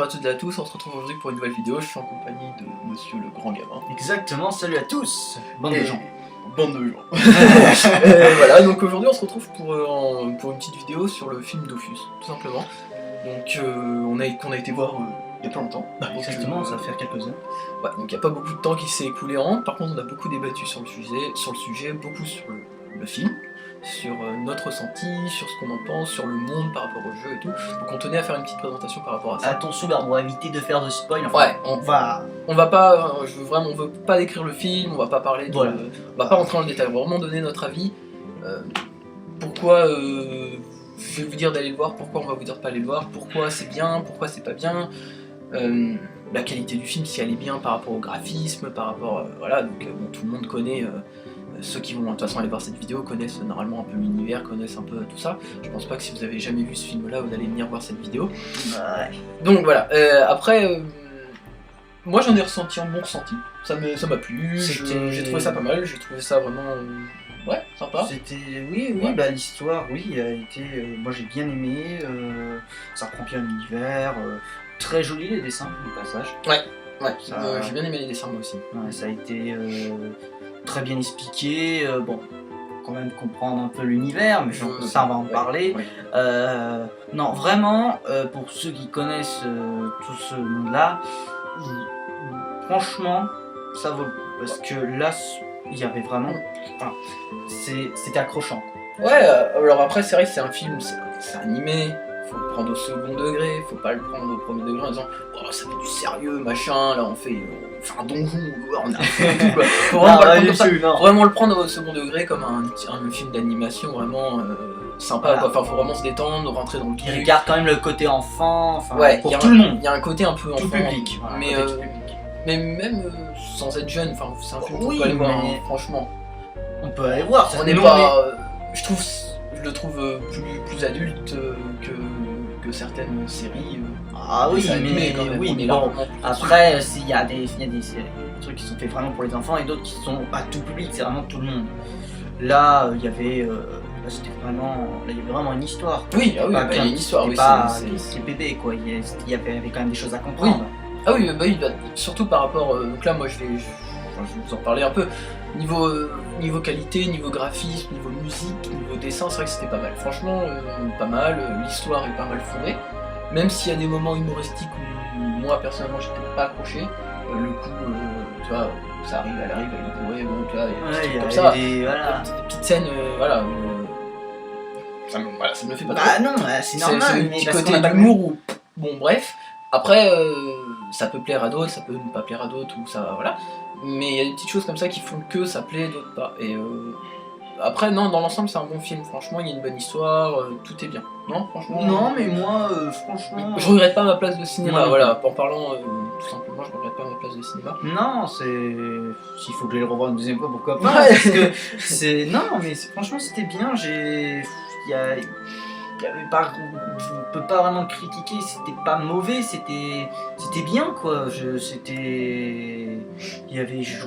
à toutes et à tous, on se retrouve aujourd'hui pour une nouvelle vidéo, je suis en compagnie de Monsieur le Grand Gamin. Exactement, salut à tous. Bande de gens. Bande de gens. Voilà, donc aujourd'hui on se retrouve pour une petite vidéo sur le film Dofus, tout simplement. Donc qu'on a été voir il y a pas longtemps. Exactement, ça va faire quelques heures. Ouais, donc il n'y a pas beaucoup de temps qui s'est écoulé en. Par contre on a beaucoup débattu sur le sujet, beaucoup sur le film, sur notre ressenti, sur ce qu'on en pense, sur le monde par rapport au jeu et tout. Donc on tenait à faire une petite présentation par rapport à ça. Attention, on va éviter de faire de spoil. Enfin, ouais, on va pas, on veut pas décrire le film, on va pas parler de, voilà. On va pas rentrer dans le détail, on va vraiment donner notre avis. Pourquoi je vais vous dire d'aller le voir, pourquoi on va vous dire de pas aller le voir, pourquoi c'est bien, pourquoi c'est pas bien. La qualité du film, si elle est bien par rapport au graphisme, par rapport voilà, donc bon, tout le monde connaît. Ceux qui vont de toute façon aller voir cette vidéo connaissent normalement un peu l'univers, connaissent un peu tout ça. Je pense pas que si vous avez jamais vu ce film là, vous allez venir voir cette vidéo. Ouais. Donc voilà, après, moi j'en ai ressenti un bon ressenti, ça m'a plu, j'ai trouvé ça pas mal, j'ai trouvé ça vraiment, ouais, sympa. C'était, oui, ouais. Bah l'histoire, oui, a été, moi j'ai bien aimé, ça reprend bien l'univers, très joli les dessins, au passage. Ouais, j'ai bien aimé les dessins moi aussi. Ouais, ça a été très bien expliqué, bon, quand même comprendre un peu l'univers, mais ça on va en parler. Ouais. Non, vraiment, pour ceux qui connaissent tout ce monde-là, franchement, ça vaut le coup, parce que là, il y avait vraiment, enfin, c'était accrochant. Ouais, alors après c'est vrai que c'est un film, c'est animé. Faut le prendre au second degré, faut pas le prendre au premier degré en disant oh ça fait du sérieux machin, là on fait un Don Juan, on a tout quoi. Faut vraiment, le prendre au second degré comme un film d'animation vraiment sympa voilà. Quoi. Enfin faut vraiment se détendre, rentrer dans le truc. Il regarde quand même le côté enfant, enfin ouais, pour tout le monde. Il y a un côté un peu enfant. Tout public. Voilà, mais même sans être jeune, enfin c'est un film qu'on oui, peut aller voir, hein, franchement. On peut aller voir, on n'est pas. Je le trouve plus adulte que certaines séries. Ah oui, animé, quand même. Oui, mais bon, après, il y a des trucs qui sont faits vraiment pour les enfants et d'autres qui sont pas tout public, c'est vraiment tout le monde. Là, il y avait, c'était vraiment, là, il y avait vraiment une histoire. Oui, il y a une histoire, oui, c'est bébé quoi, il y avait quand même des choses à comprendre. Oui. Ah oui, surtout par rapport, donc là, moi, je vais vous en parler un peu. Niveau qualité, niveau graphisme, niveau musique, niveau dessin, c'est vrai que c'était pas mal. Franchement, pas mal. L'histoire est pas mal fondée. Même s'il y a des moments humoristiques où moi personnellement j'étais pas accroché. Le coup, tu vois, ça arrive, elle est bourrée, bon, tu vois, il y a comme ça. Des petites scènes, voilà. Ça me fait pas trop. Bah non, c'est normal. C'est le petit côté d'humour où, bon, bref. Après, ça peut plaire à d'autres, ça peut ne pas plaire à d'autres, ou ça, voilà. Mais il y a des petites choses comme ça qui font que ça plaît, d'autres pas. Et après, non, dans l'ensemble, c'est un bon film. Franchement, il y a une bonne histoire, tout est bien. Non, franchement. Non, mais moi, franchement. Je regrette pas ma place de cinéma, non, voilà. En parlant, tout simplement, je regrette pas ma place de cinéma. Non, s'il faut que je le revoie une deuxième fois, pourquoi pas. Parce que c'est. Non, mais franchement, c'était bien. On peut pas vraiment critiquer, c'était pas mauvais, c'était bien quoi. Je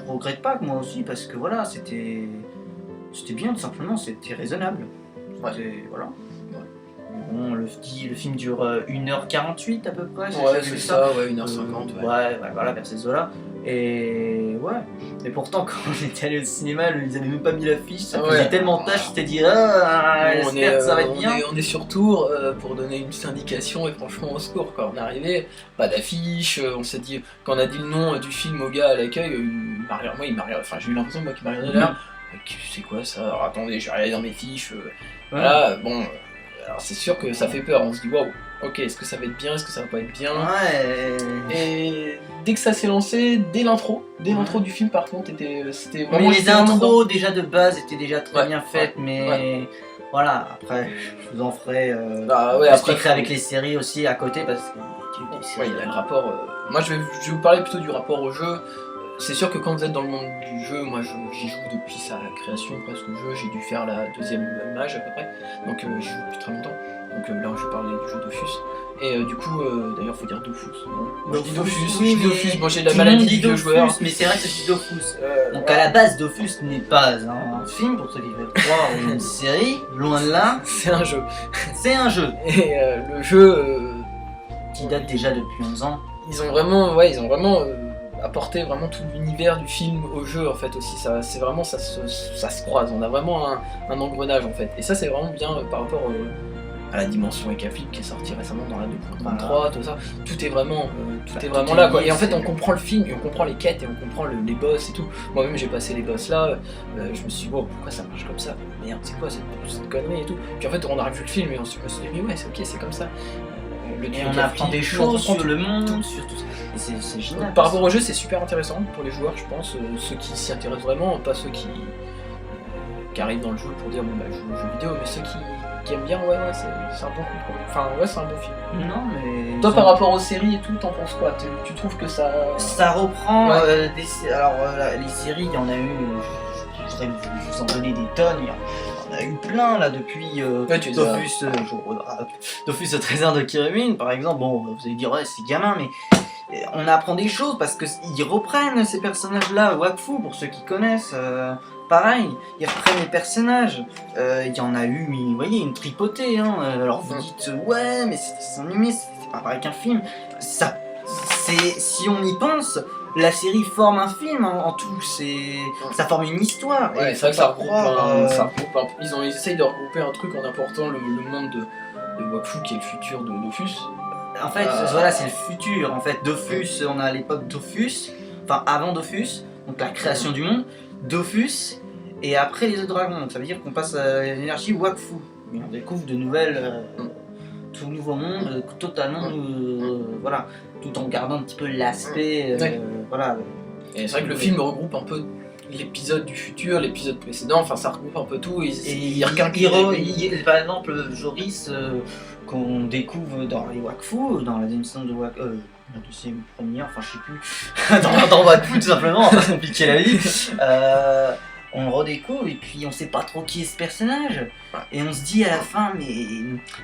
regrette pas moi aussi parce que voilà, c'était bien tout simplement, c'était raisonnable. Voilà. Bon, le film dure 1h48 à peu près. Ouais, c'est ça, ouais, 1h50. Ouais, voilà, vers ces eaux-là. Et ouais. Et pourtant, quand on était allé au cinéma, ils avaient même pas mis l'affiche, ça faisait tellement tâche, c'était dit j'espère que ça va être bien. On est sur Tours pour donner une petite indication et franchement au secours quoi. On est arrivé, pas d'affiche, on s'est dit, quand on a dit le nom du film au gars à l'accueil, il m'a regardé, enfin j'ai eu l'impression qu'il m'a regardé là. C'est quoi ça? Alors attendez, je vais regarder dans mes fiches. Voilà, bon. Alors c'est sûr que ça fait peur, on se dit waouh, ok, est-ce que ça va être bien, est-ce que ça va pas être bien? Ouais. Et dès que ça s'est lancé, dès l'intro du film par contre, c'était vraiment... Mais les intros déjà de base étaient déjà très bien faites, mais voilà, après je vous en ferai après avec les séries aussi à côté parce que il y a le rapport... Moi je vais vous parler plutôt du rapport au jeu. C'est sûr que quand vous êtes dans le monde du jeu, moi j'y joue depuis sa création presque au jeu, j'ai dû faire la 2e mage à peu près, donc j'y joue depuis très longtemps, donc là je parlais du jeu Dofus, et du coup, d'ailleurs faut dire Dofus, bon, je dis Dofus, bon j'ai la maladie de joueur. Mais c'est vrai que c'est Dofus, donc à la base Dofus n'est pas un film, pour ceux qui veulent croire, ou une série, loin de là, c'est un jeu. C'est un jeu. Et le jeu... qui date déjà depuis 11 ans. Ils ont vraiment apporté vraiment tout l'univers du film au jeu en fait aussi. C'est vraiment ça se croise. On a vraiment un engrenage en fait. Et ça c'est vraiment bien par rapport à la dimension Ecaflip qui est sortie récemment dans la 2.3, tout ça. Tout est vraiment là quoi. Et en fait on comprend le film et on comprend les quêtes et on comprend les boss et tout. Moi-même j'ai passé les boss là. Je me suis dit pourquoi ça marche comme ça? Merde, c'est quoi cette connerie et tout. Puis en fait on a revu le film et on se dit mais ouais c'est ok, c'est comme ça. Et on apprend des choses sur le monde, sur tout ça. C'est génial. Par rapport au jeu, c'est super intéressant pour les joueurs, je pense. Ceux qui s'y intéressent vraiment, pas ceux qui arrivent dans le jeu pour dire bon bah je joue aux jeux vidéo, mais ceux qui aiment bien, ouais c'est un bon coup. Enfin ouais c'est un bon film. Non mais. Toi par rapport aux séries et tout, t'en penses quoi? Tu trouves que ça. Ça reprend alors les séries, il y en a eu. Je voudrais vous en donner des tonnes. Il y en a eu plein là depuis Dofus au trésor de Kirumin par exemple. Bon, vous allez dire ouais c'est gamin, mais on apprend des choses parce que ils reprennent ces personnages là. Wakfu pour ceux qui connaissent, pareil, ils reprennent les personnages. Il y en a eu, mais vous voyez, une tripotée. Hein. Alors vous dites ouais mais c'est animé, c'est pas pareil qu'un film. Ça, si on y pense. La série forme un film en tout, ça forme une histoire. Ouais, c'est vrai que ça regroupe un peu. Ils essayent de regrouper un truc en apportant le monde de Wakfu qui est le futur de Dofus. En fait, voilà, c'est le futur. En fait, Dofus, on est à l'époque Dofus, enfin avant Dofus, donc la création du monde, Dofus, et après les œufs de dragon. Donc ça veut dire qu'on passe à l'énergie Wakfu. Et on découvre de nouvelles. Tout nouveau monde, totalement voilà, tout en gardant un petit peu l'aspect voilà. Et c'est vrai que le film regroupe un peu l'épisode du futur, l'épisode précédent, enfin ça regroupe un peu tout et par exemple Joris qu'on découvre dans les Wakfu, dans la deuxième de Wakfu, la deuxième première, enfin je sais plus, dans Wakfu tout simplement, on va pas se compliquer la vie. On le redécouvre et puis on sait pas trop qui est ce personnage et on se dit à la fin mais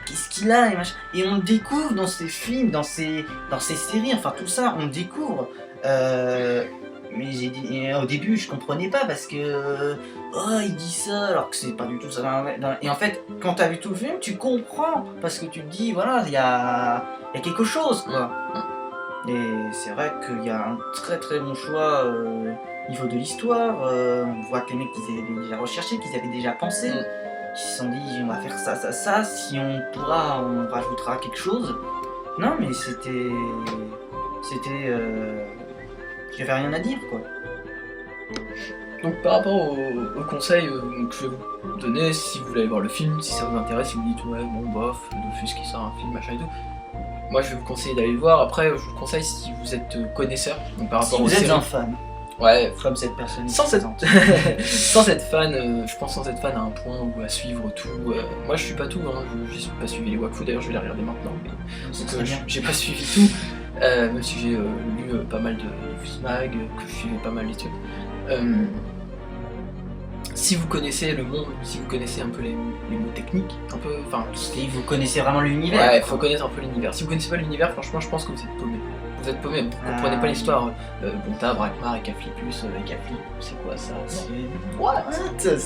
qu'est-ce qu'il a et on le découvre dans ses films, dans ses séries, enfin tout ça on le découvre mais au début je comprenais pas parce que il dit ça alors que c'est pas du tout ça et en fait quand t'as vu tout le film tu comprends parce que tu te dis voilà il y a quelque chose quoi. Et c'est vrai qu'il y a un très très bon choix niveau de l'histoire, on voit que les mecs qu'ils avaient déjà recherché, qu'ils avaient déjà pensé, qui se sont dit on va faire ça, si on pourra on rajoutera quelque chose. Non mais c'était j'avais rien à dire quoi. Donc par rapport aux conseils que je vais vous donner, si vous voulez aller voir le film, si ça vous intéresse, si vous dites ouais bon bof, Dofus qui sort un film machin et tout, moi je vais vous conseiller d'aller le voir. Après je vous conseille si vous êtes connaisseur, donc par rapport si vous êtes un fan. Ouais, comme cette personne. Sans être fan, je pense sans être fan à un point où à suivre tout. Moi je suis pas tout, hein, j'ai pas suivi les Wakfu, d'ailleurs je vais les regarder maintenant. Mais j'ai pas suivi tout, même si j'ai lu pas mal de Fusmag, que je suivais pas mal les trucs. Si vous connaissez le monde, si vous connaissez un peu les mots techniques, un peu, enfin, si vous connaissez vraiment l'univers. Ouais, faut connaître un peu l'univers. Si vous connaissez pas l'univers, franchement, je pense que vous êtes paumé. Vous êtes paumé, vous comprenez pas l'histoire. Bonta, Brakmar, Ecaflipus, Ecaflip, c'est quoi ça? What?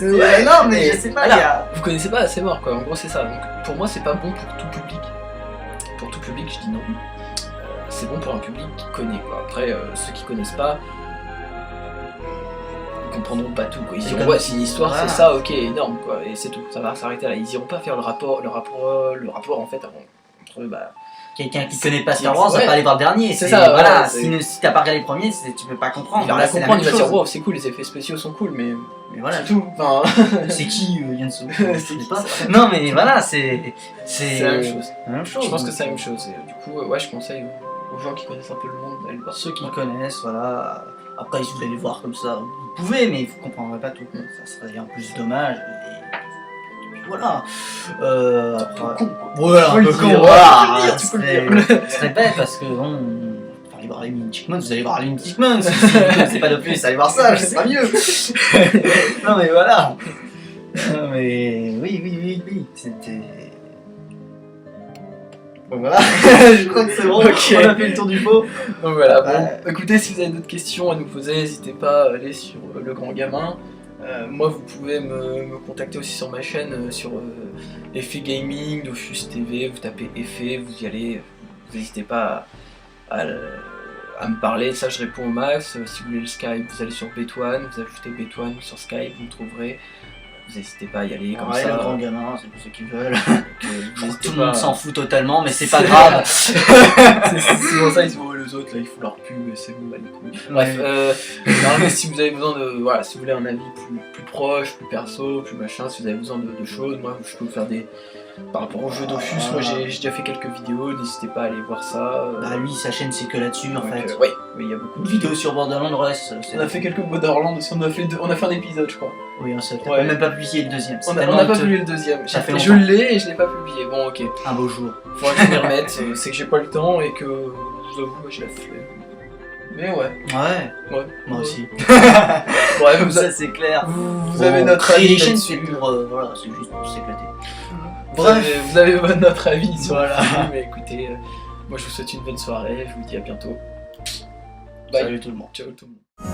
Ouais, non, mais je sais pas. Voilà, vous connaissez pas, c'est mort quoi. En gros, c'est ça. Donc pour moi, c'est pas bon pour tout public. Pour tout public, je dis non. C'est bon pour un public qui connaît quoi. Après, ceux qui connaissent pas, ils comprendront pas tout quoi. Ils diront ouais, c'est une histoire, c'est ça, ok, énorme quoi. Et c'est tout. Ça va s'arrêter là. Ils iront pas faire le rapport en fait entre quelqu'un qui connaît pas Star Wars va pas aller voir le dernier. C'est ça, voilà. Si t'as pas regardé les premiers, tu peux pas comprendre. Il va comprendre, il va dire wow, c'est cool, les effets spéciaux sont cool, mais voilà c'est tout. Enfin... c'est qui Yansu? Je sais pas. Non mais voilà, c'est la même chose. La même chose. Je pense que c'est la même chose. Et du coup, ouais, je conseille aux gens qui connaissent un peu le monde d'aller le voir. Ceux qui connaissent, voilà. Après, si vous allez le voir comme ça, vous pouvez, mais vous comprendrez pas tout. Ça serait en plus dommage. Voilà. Un peu con. Voilà, un peu con. Voilà. Ce serait bête parce que bon. Allez voir les Mini Chickmans, vous allez voir les Mini Chickmans. C'est pas de plus, allez voir ça, c'est pas mieux. Non mais voilà. Non mais oui. C'était. Donc voilà, je crois que c'est bon, okay. On a fait le tour du pot. Donc voilà, bon, écoutez, si vous avez d'autres questions à nous poser, n'hésitez pas à aller sur Le Grand Gamin. Moi, vous pouvez me contacter aussi sur ma chaîne, sur Effet Gaming, Dofus TV, vous tapez Effet, vous y allez, vous n'hésitez pas à me parler, ça je réponds au max. Si vous voulez le Skype, vous allez sur Bet1, vous ajoutez Bet1 sur Skype, vous me trouverez. Vous n'hésitez pas à y aller comme ça. Le grand gamin, c'est pour ceux qui veulent. Tout le pas... monde s'en fout totalement, mais c'est pas grave. C'est pour ça ils se voient les autres, là ils font leur pub et c'est bon, bah les couilles. Bref, non, mais si vous avez besoin de. Voilà, si vous voulez un avis plus proche, plus perso, plus machin, si vous avez besoin de choses, moi je peux vous faire des. Par rapport au jeu Dofus, moi j'ai déjà fait quelques vidéos, n'hésitez pas à aller voir ça. Bah lui, sa chaîne c'est que là-dessus en fait. Oui, il y a beaucoup de vidéos sur Borderlands, reste. On a fait quelques Borderlands aussi, on a fait un épisode je crois. Oui, on n'a même pas publié le deuxième. On n'a pas publié le deuxième. Je l'ai et je l'ai pas publié. Bon, ok. Un beau jour. Faudra que je m'y remette, c'est que j'ai pas le temps et que je vous avoue, j'ai la flemme. Mais ouais. Moi aussi. Ouais, ça c'est clair. Vous avez notre avis c'est pour voilà, c'est juste pour s'éclater. Bref, vous avez notre avis sur le film. Mais écoutez, moi je vous souhaite une bonne soirée, je vous dis à bientôt. Bye. Salut tout le monde. Ciao tout le monde.